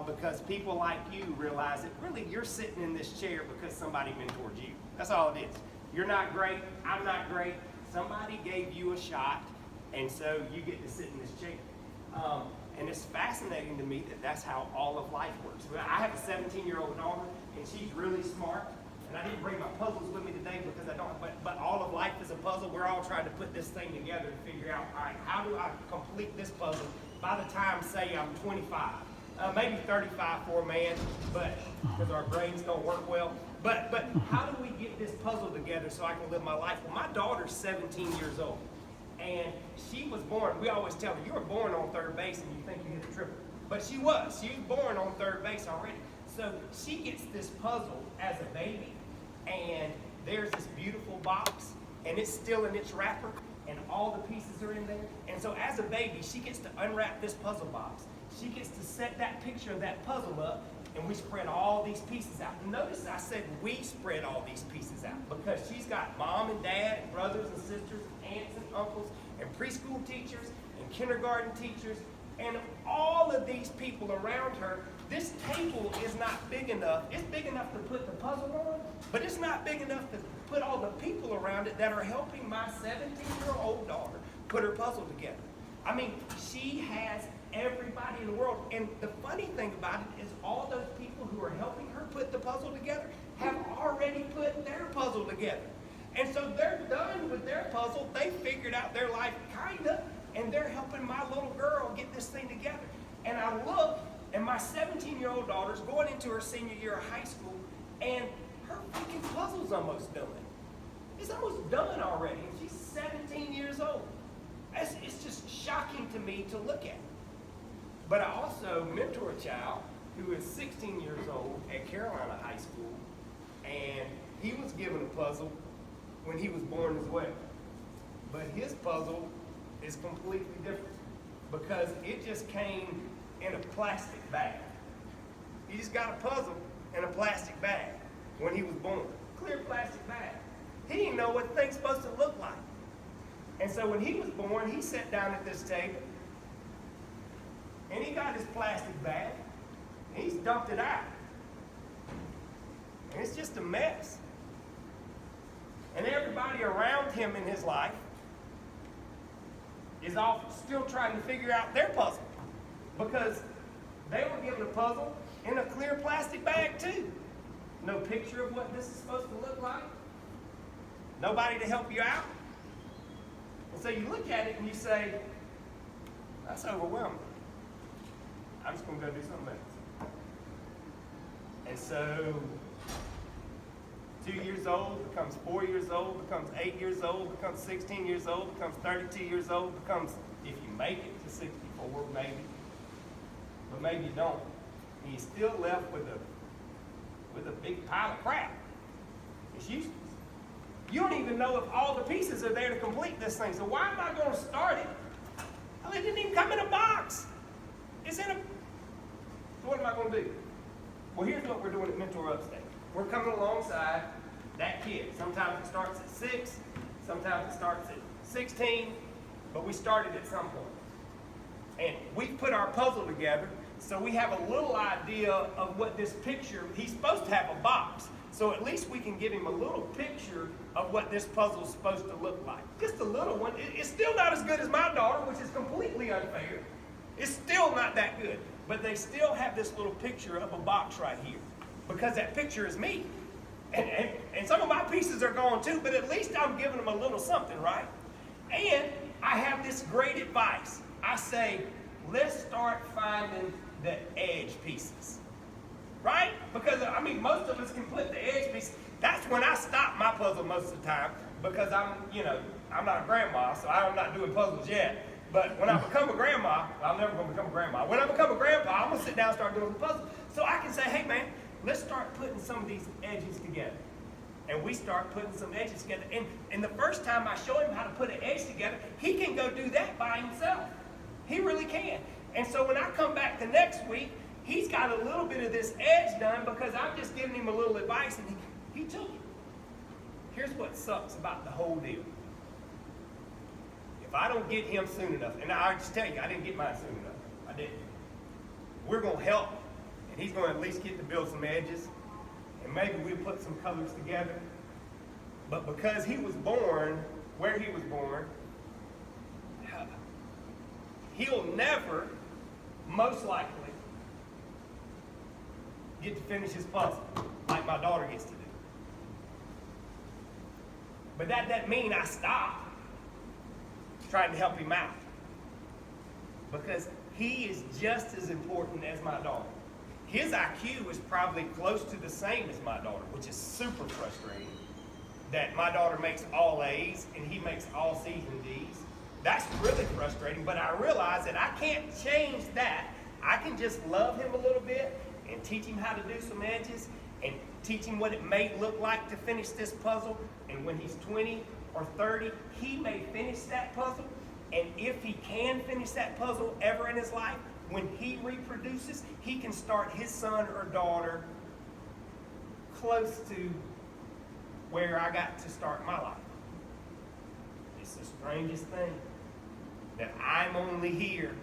because people like you realize that really you're sitting in this chair because somebody mentored you. That's all it is. You're not great, I'm not great. Somebody gave you a shot, and so you get to sit in this chair. And it's fascinating to me that that's how all of life works. I have a 17-year-old daughter, and she's really smart. And I didn't bring my puzzles with me today because I don't, but all of life is a puzzle. We're all trying to put this thing together and figure out, all right, how do I complete this puzzle by the time, say, I'm 25? Maybe 35 for a man, but because our brains don't work well. But how do we get this puzzle together so I can live my life? Well, my daughter's 17 years old, and she was born, we always tell her, you were born on third base and you think you hit a triple. But she was born on third base already. So she gets this puzzle as a baby, and there's this beautiful box, and it's still in its wrapper, and all the pieces are in there. And so as a baby, she gets to unwrap this puzzle box. She gets to set that picture of that puzzle up, and we spread all these pieces out. And notice I said we spread all these pieces out because she's got mom and dad, and brothers and sisters, and aunts and uncles, and preschool teachers, and kindergarten teachers, and all of these people around her. This table is not big enough. It's big enough to put the puzzle on, but it's not big enough to put all the people around it that are helping my 17-year-old daughter put her puzzle together. I mean, she has everybody in the world. And the funny thing about it is all those people who are helping her put the puzzle together have already put their puzzle together. And so they're done with their puzzle. They figured out their life kind of, and they're helping my little girl get this thing together. And I look, and my 17-year-old daughter's going into her senior year of high school, and her freaking puzzle's almost done. It's almost done already, and she's 17 years old. It's just shocking to me to look at. But I also mentor a child who is 16 years old at Carolina High School, and he was given a puzzle when he was born as well. But his puzzle is completely different because it just came in a plastic bag. He just got a puzzle in a plastic bag when he was born. Clear plastic bag. He didn't know what the thing's supposed to look like. And so when he was born, he sat down at this table, and he got his plastic bag, and he's dumped it out. And it's just a mess. And everybody around him in his life is all still trying to figure out their puzzle because they were given a puzzle in a clear plastic bag too. No picture of what this is supposed to look like. Nobody to help you out. And so you look at it and you say, that's overwhelming. I'm just going to go do something else. And so 2 years old becomes 4 years old, becomes 8 years old, becomes 16 years old, becomes 32 years old, becomes, if you make it to 64, maybe, but maybe you don't. And you're still left with a big pile of crap. It's useless. You don't even know if all the pieces are there to complete this thing. So why am I going to start it? Well, it didn't even come in a box. It's in a... So what am I going to do? Well, here's what we're doing at Mentor Upstate. We're coming alongside that kid. Sometimes it starts at 6, sometimes it starts at 16, but we started at some point. And we put our puzzle together, so we have a little idea of what this picture, he's supposed to have a box, so at least we can give him a little picture of what this puzzle is supposed to look like. Just a little one. It's still not as good as my daughter, which is completely unfair. It's still not that good. But they still have this little picture of a box right here. Because that picture is me. And some of my pieces are gone too, but at least I'm giving them a little something, right? And I have this great advice. I say, let's start finding the edge pieces. Right? Because, I mean, most of us can put the edge pieces. That's when I stop my puzzle most of the time because I'm not a grandma, so I'm not doing puzzles yet. But when I become a grandma, well, I'm never going to become a grandma. When I become a grandpa, I'm going to sit down and start doing the puzzle. So I can say, hey, man, let's start putting some of these edges together. And we start putting some edges together. And the first time I show him how to put an edge together, he can go do that by himself. He really can. And so when I come back the next week, he's got a little bit of this edge done because I'm just giving him a little advice and he took it. Here's what sucks about the whole deal. If I don't get him soon enough, and I just tell you, I didn't get mine soon enough. I didn't. We're going to help And he's going to at least get to build some edges. And maybe we'll put some colors together. But because he was born where he was born, he'll never, most likely, get to finish his puzzle like my daughter gets to do. But that doesn't mean I stop trying to help him out. Because he is just as important as my daughter. His IQ is probably close to the same as my daughter, which is super frustrating. That my daughter makes all A's and he makes all C's and D's. That's really frustrating, but I realize that I can't change that. I can just love him a little bit and teach him how to do some edges and teach him what it may look like to finish this puzzle. And when he's 20 or 30, he may finish that puzzle. And if he can finish that puzzle ever in his life, when he reproduces, he can start his son or daughter close to where I got to start my life. It's the strangest thing that I'm only here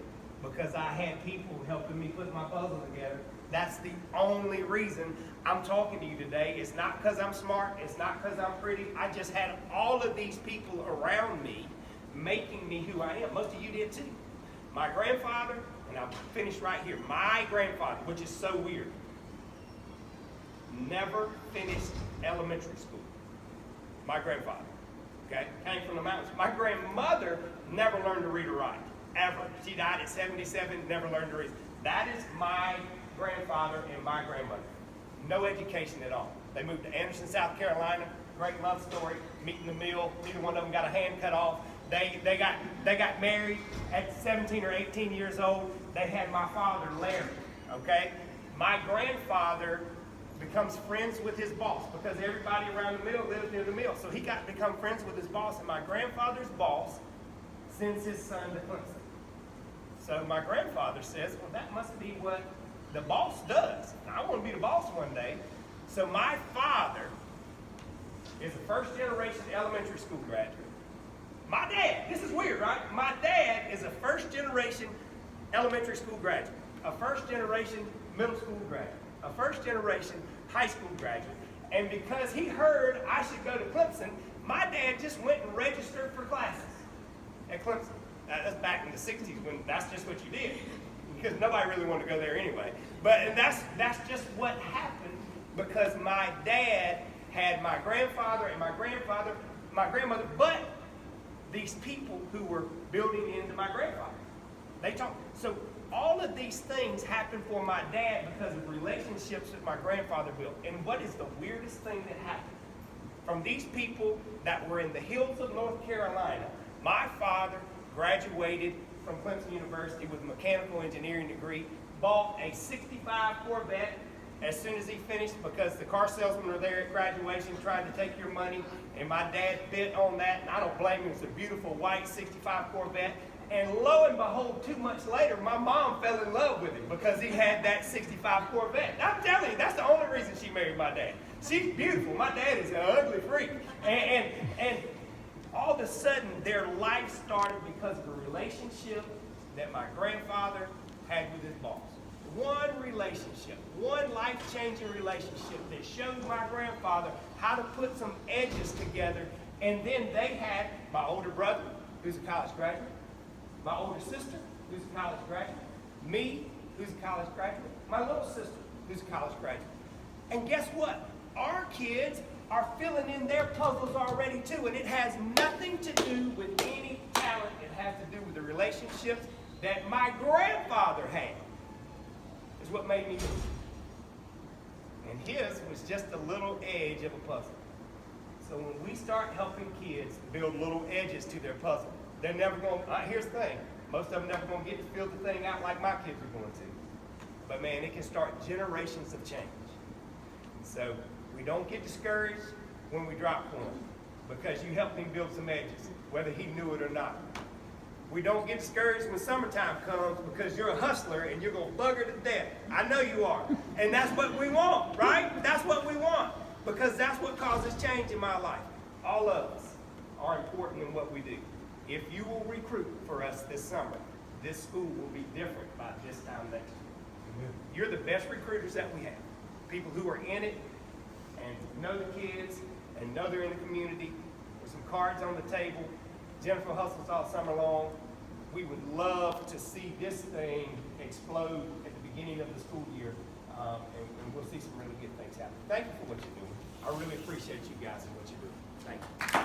because I had people helping me put my puzzle together. That's the only reason I'm talking to you today. It's not because I'm smart. It's not because I'm pretty. I just had all of these people around me making me who I am. Most of you did too. My grandfather, and I'll finish right here. My grandfather, which is so weird, never finished elementary school. My grandfather, okay, came from the mountains. My grandmother never learned to read or write, ever. She died at 77, never learned to read. That is my grandfather and my grandmother. No education at all. They moved to Anderson, South Carolina. Great love story. Meeting the mill. Neither one of them got a hand cut off. They got married at 17 or 18 years old. They had my father, Larry. Okay? My grandfather becomes friends with his boss because everybody around the mill lives near the mill. So he got to become friends with his boss, and my grandfather's boss sends his son to Clemson. So my grandfather says, well, that must be what the boss does. I want to be the boss one day. So my father is a first-generation elementary school graduate. My dad, this is weird, right? My dad is a first-generation elementary school graduate, a first-generation middle school graduate, a first-generation high school graduate. And because he heard I should go to Clemson, my dad just went and registered for classes at Clemson. That's back in the 60s when that's just what you did, because nobody really wanted to go there anyway. But that's just what happened because my dad had my grandfather and my grandmother, but these people who were building into my grandfather. They talk. So all of these things happened for my dad because of relationships that my grandfather built. And what is the weirdest thing that happened? From these people that were in the hills of North Carolina, my father graduated from Clemson University with a mechanical engineering degree, bought a 65 Corvette as soon as he finished because the car salesmen were there at graduation trying to take your money, and my dad bid on that, and I don't blame him. It's a beautiful white 65 Corvette. And lo and behold, 2 months later, my mom fell in love with him because he had that 65 Corvette. I'm telling you, that's the only reason she married my dad. She's beautiful. My dad is an ugly freak. And all of a sudden, their life started because of a relationship that my grandfather had with his boss. One relationship, one life-changing relationship that showed my grandfather how to put some edges together. And then they had my older brother, who's a college graduate, my older sister, who's a college graduate, me, who's a college graduate, my little sister, who's a college graduate. And guess what? Our kids are filling in their puzzles already too, and it has nothing to do with any talent. It has to do with the relationships that my grandfather had. Is what made me do it. And his was just a little edge of a puzzle. So when we start helping kids build little edges to their puzzle, they're never going to, here's the thing, most of them never going to get to fill the thing out like my kids are going to. But man, it can start generations of change. So we don't get discouraged when we drop one because you helped him build some edges, whether he knew it or not. We don't get discouraged when summertime comes because you're a hustler and you're going to bugger to death. I know you are. And that's what we want, right? That's what we want because that's what causes change in my life. All of us are important in what we do. If you will recruit for us this summer, this school will be different by this time next year. you're the best recruiters that we have. People who are in it and know the kids and know they're in the community with some cards on the table. Jennifer hustles all summer long. We would love to see this thing explode at the beginning of the school year, and we'll see some really good things happen. Thank you for what you're doing. I really appreciate you guys and what you're doing. Thank you.